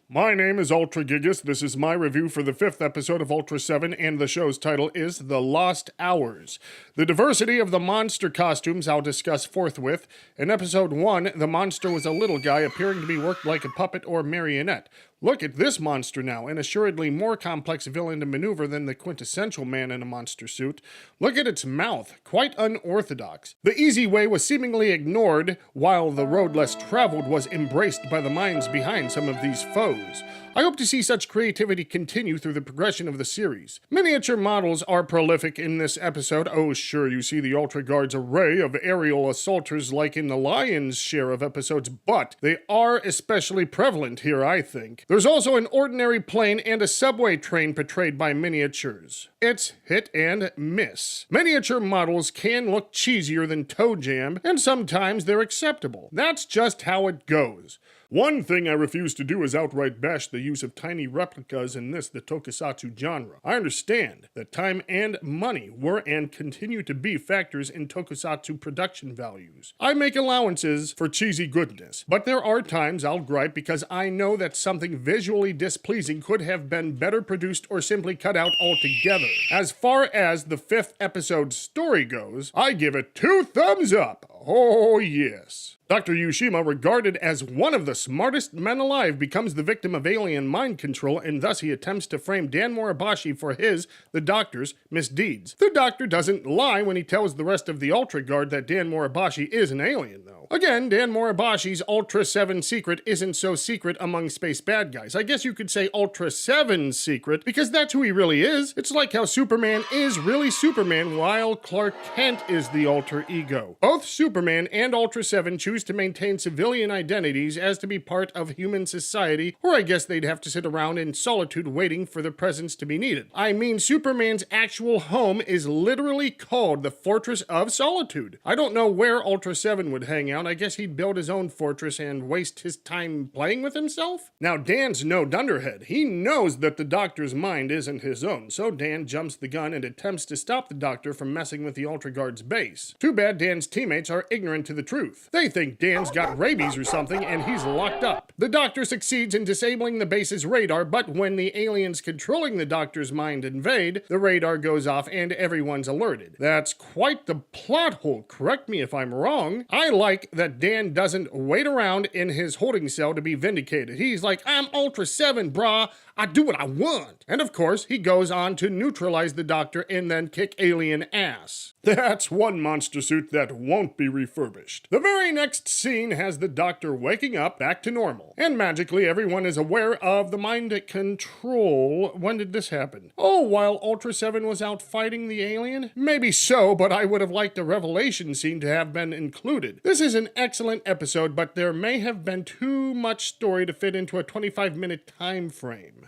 My name is Ultra Gigas. This is my review for the 5th episode of Ultra 7, and the show's title is The Lost Hours. The diversity of the monster costumes I'll discuss forthwith. In episode 1, the monster was a little guy appearing to be worked like a puppet or marionette. Look at this monster now, an assuredly more complex villain to maneuver than the quintessential man in a monster suit. Look at its mouth, quite unorthodox. The easy way was seemingly ignored, while the road less traveled was embraced by the minds behind some of these foes. I hope to see such creativity continue through the progression of the series. Miniature models are prolific in this episode. Oh sure, you see the Ultra Guard's array of aerial assaulters like in the lion's share of episodes, but they are especially prevalent here, I think. There's also an ordinary plane and a subway train portrayed by miniatures. It's hit and miss. Miniature models can look cheesier than Toe Jam, and sometimes they're acceptable. That's just how it goes. One thing I refuse to do is outright bash the use of tiny replicas in the tokusatsu genre. I understand that time and money were and continue to be factors in tokusatsu production values. I make allowances for cheesy goodness, but there are times I'll gripe because I know that something visually displeasing could have been better produced or simply cut out altogether. As far as the 5th episode's story goes, I give it 2 thumbs up. Oh yes. Dr. Yushima, regarded as one of the smartest men alive, becomes the victim of alien mind control, and thus he attempts to frame Dan Moribashi for the doctor's, misdeeds. The doctor doesn't lie when he tells the rest of the Ultra Guard that Dan Moribashi is an alien, though. Again, Dan Moribashi's Ultra 7 secret isn't so secret among space bad guys. I guess you could say Ultra 7's secret, because that's who he really is. It's like how Superman is really Superman, while Clark Kent is the alter ego. Both Superman and Ultra 7 choose to maintain civilian identities as to be part of human society, or I guess they'd have to sit around in solitude waiting for their presence to be needed. I mean, Superman's actual home is literally called the Fortress of Solitude. I don't know where Ultra 7 would hang out. I guess he'd build his own fortress and waste his time playing with himself? Now, Dan's no dunderhead. He knows that the doctor's mind isn't his own, so Dan jumps the gun and attempts to stop the doctor from messing with the Ultra Guard's base. Too bad Dan's teammates are ignorant to the truth. They think Dan's got rabies or something and he's locked up. The doctor succeeds in disabling the base's radar, but when the aliens controlling the doctor's mind invade, the radar goes off and everyone's alerted. That's quite the plot hole, correct me if I'm wrong. I like that Dan doesn't wait around in his holding cell to be vindicated. He's like, I'm Ultra 7, brah. I do what I want. And of course, he goes on to neutralize the doctor and then kick alien ass. That's one monster suit that won't be refurbished. The very next scene has the doctor waking up back to normal, and magically everyone is aware of the mind control. When did this happen? Oh, while Ultra 7 was out fighting the alien? Maybe so, but I would have liked a revelation scene to have been included. This is an excellent episode, but there may have been too much story to fit into a 25-minute time frame.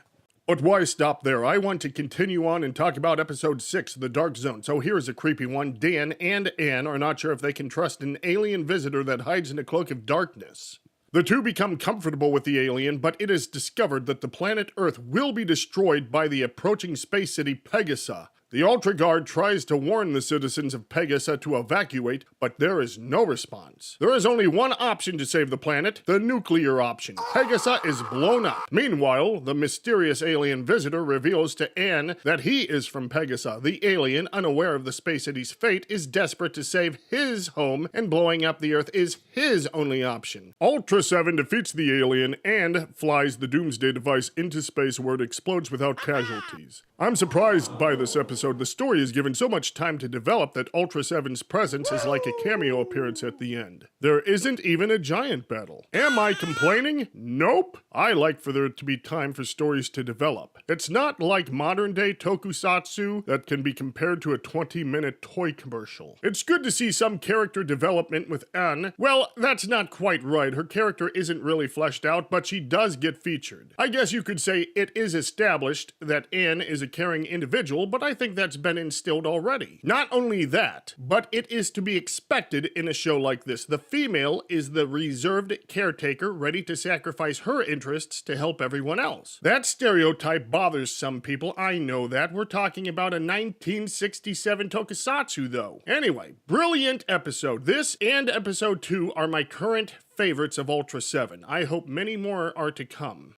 But why stop there? I want to continue on and talk about episode 6, The Dark Zone. So here's a creepy one. Dan and Anne are not sure if they can trust an alien visitor that hides in a cloak of darkness. The two become comfortable with the alien, but it is discovered that the planet Earth will be destroyed by the approaching space city Pegasa. The Ultra Guard tries to warn the citizens of Pegasa to evacuate, but there is no response. There is only one option to save the planet, the nuclear option. Pegasa is blown up. Meanwhile, the mysterious alien visitor reveals to Anne that he is from Pegasa. The alien, unaware of the space city's fate, is desperate to save his home, and blowing up the Earth is his only option. Ultra 7 defeats the alien and flies the Doomsday device into space where it explodes without casualties. I'm surprised by this episode. The story is given so much time to develop that Ultra 7's presence is like a cameo appearance at the end. There isn't even a giant battle. Am I complaining? Nope. I like for there to be time for stories to develop. It's not like modern day tokusatsu that can be compared to a 20-minute toy commercial. It's good to see some character development with Anne. Well, that's not quite right. Her character isn't really fleshed out, but she does get featured. I guess you could say it is established that Anne is a caring individual, but I think that's been instilled already. Not only that, but it is to be expected in a show like this. The female is the reserved caretaker ready to sacrifice her interests to help everyone else. That stereotype bothers some people, I know that. We're talking about a 1967 tokusatsu though. Anyway, brilliant episode. This and episode 2 are my current favorites of Ultra 7. I hope many more are to come.